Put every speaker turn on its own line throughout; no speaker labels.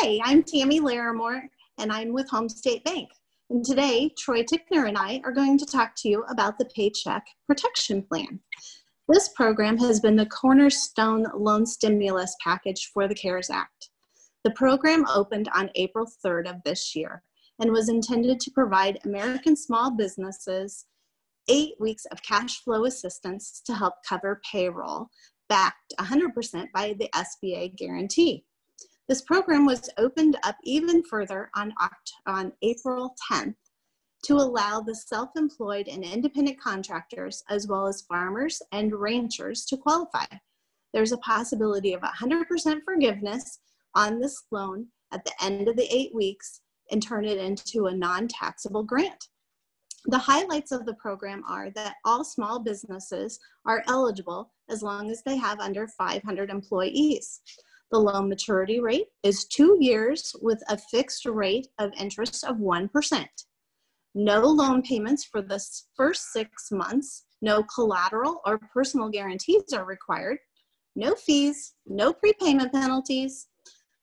Hi, I'm Tami Larimore, and I'm with Home State Bank. And today, Troy Ticknor and I are going to talk to you about the Paycheck Protection Plan. This program has been the cornerstone loan stimulus package for the CARES Act. The program opened on April 3rd of this year and was intended to provide American small businesses 8 weeks of cash flow assistance to help cover payroll, backed 100% by the SBA guarantee. This program was opened up even further on April 10th to allow the self-employed and independent contractors, as well as farmers and ranchers, to qualify. There's a possibility of 100% forgiveness on this loan at the end of the 8 weeks and turn it into a non-taxable grant. The highlights of the program are that all small businesses are eligible as long as they have under 500 employees. The loan maturity rate is 2 years with a fixed rate of interest of 1%. No loan payments for the first 6 months. No collateral or personal guarantees are required. No fees, no prepayment penalties.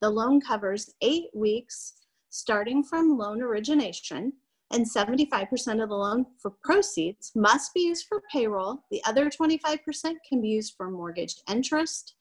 The loan covers 8 weeks starting from loan origination, and 75% of the loan for proceeds must be used for payroll. The other 25% can be used for mortgage interest,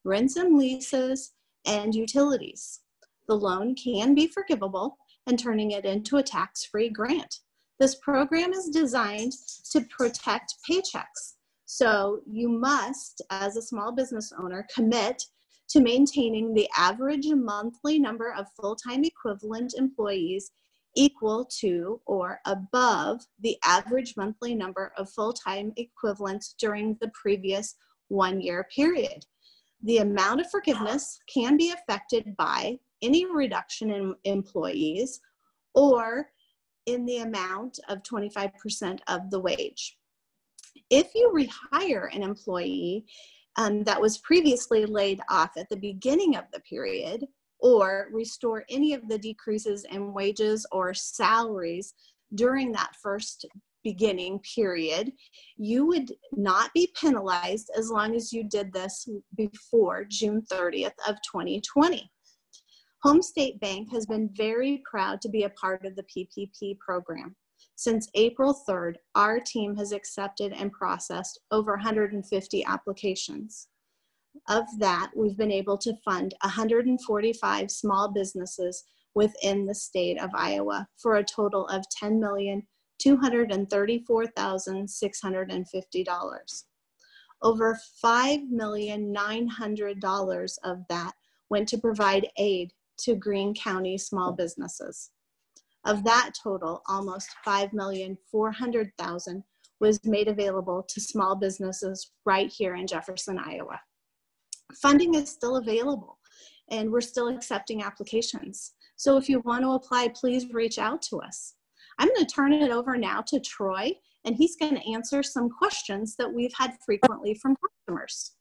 rents and leases, and utilities. The loan can be forgivable and turning it into a tax-free grant. This program is designed to protect paychecks. So you must, as a small business owner, commit to maintaining the average monthly number of full-time equivalent employees equal to or above the average monthly number of full-time equivalents during the previous 1 year period. The amount of forgiveness can be affected by any reduction in employees or in the amount of 25% of the wage. If you rehire an employee that was previously laid off at the beginning of the period, or restore any of the decreases in wages or salaries during that first beginning period, you would not be penalized as long as you did this before June 30th of 2020. Home State Bank has been very proud to be a part of the PPP program. Since April 3rd, our team has accepted and processed over 150 applications. Of that, we've been able to fund 145 small businesses within the state of Iowa for a total of $10,234,650. Over $5,900,000 of that went to provide aid to Greene County small businesses. Of that total, almost $5,400,000 was made available to small businesses right here in Jefferson, Iowa. Funding is still available, and we're still accepting applications. So if you want to apply, please reach out to us. I'm going to turn it over now to Troy, and he's going to answer some questions that we've had frequently from customers.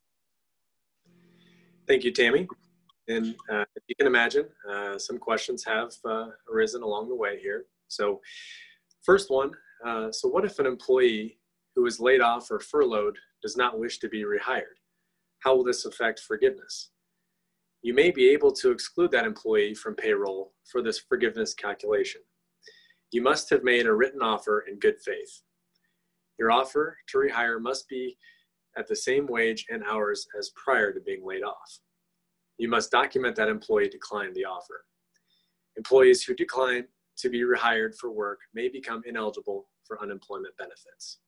Thank you, Tami. And if you can imagine, some questions have arisen along the way here. So first one, so what if an employee who is laid off or furloughed does not wish to be rehired? How will this affect forgiveness? You may be able to exclude that employee from payroll for this forgiveness calculation. You must have made a written offer in good faith. Your offer to rehire must be at the same wage and hours as prior to being laid off. You must document that employee declined the offer. Employees who decline to be rehired for work may become ineligible for unemployment benefits.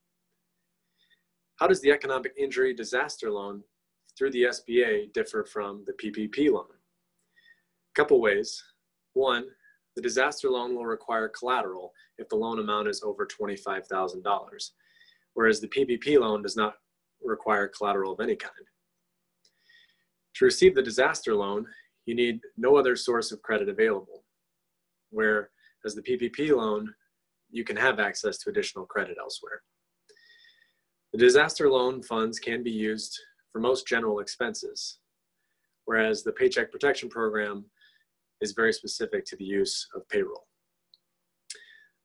How does the economic injury disaster loan through the SBA differ from the PPP loan? A couple ways. One, the disaster loan will require collateral if the loan amount is over $25,000, whereas the PPP loan does not require collateral of any kind. To receive the disaster loan, you need no other source of credit available, whereas the PPP loan, you can have access to additional credit elsewhere. The disaster loan funds can be used for most general expenses, whereas the Paycheck Protection Program is very specific to the use of payroll.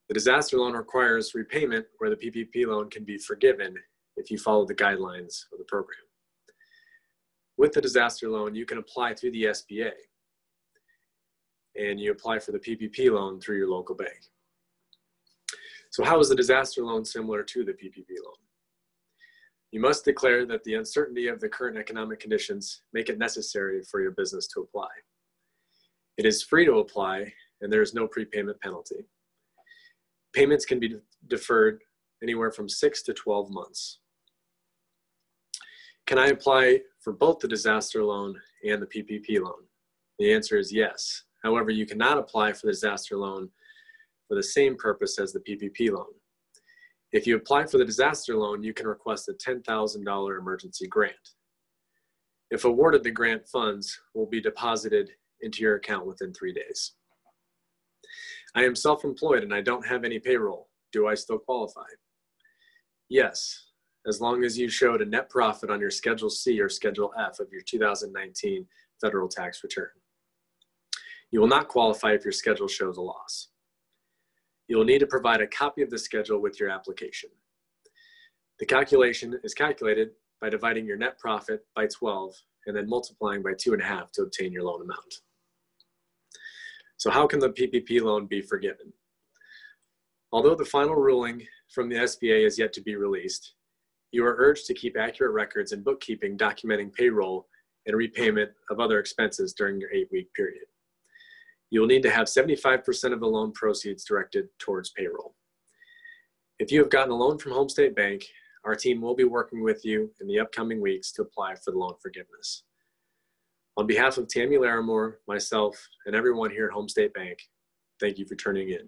The disaster loan requires repayment, where the PPP loan can be forgiven if you follow the guidelines of the program. With the disaster loan, you can apply through the SBA. and you apply for the PPP loan through your local bank. So how is the disaster loan similar to the PPP loan? You must declare that the uncertainty of the current economic conditions make it necessary for your business to apply. It is free to apply, and there is no prepayment penalty. Payments can be deferred anywhere from 6 to 12 months. Can I apply for both the disaster loan and the PPP loan? The answer is yes. However, you cannot apply for the disaster loan for the same purpose as the PPP loan. If you apply for the disaster loan, you can request a $10,000 emergency grant. If awarded, the grant funds will be deposited into your account within 3 days. I am self-employed and I don't have any payroll. Do I still qualify? Yes, as long as you showed a net profit on your Schedule C or Schedule F of your 2019 federal tax return. You will not qualify if your schedule shows a loss. You will need to provide a copy of the schedule with your application. The calculation is calculated by dividing your net profit by 12 and then multiplying by 2.5 to obtain your loan amount. So how can the PPP loan be forgiven? Although the final ruling from the SBA is yet to be released, you are urged to keep accurate records and bookkeeping documenting payroll and repayment of other expenses during your 8-week period. You will need to have 75% of the loan proceeds directed towards payroll. If you have gotten a loan from Home State Bank, our team will be working with you in the upcoming weeks to apply for the loan forgiveness. On behalf of Tami, Larimore, myself, and everyone here at Home State Bank, thank you for tuning in.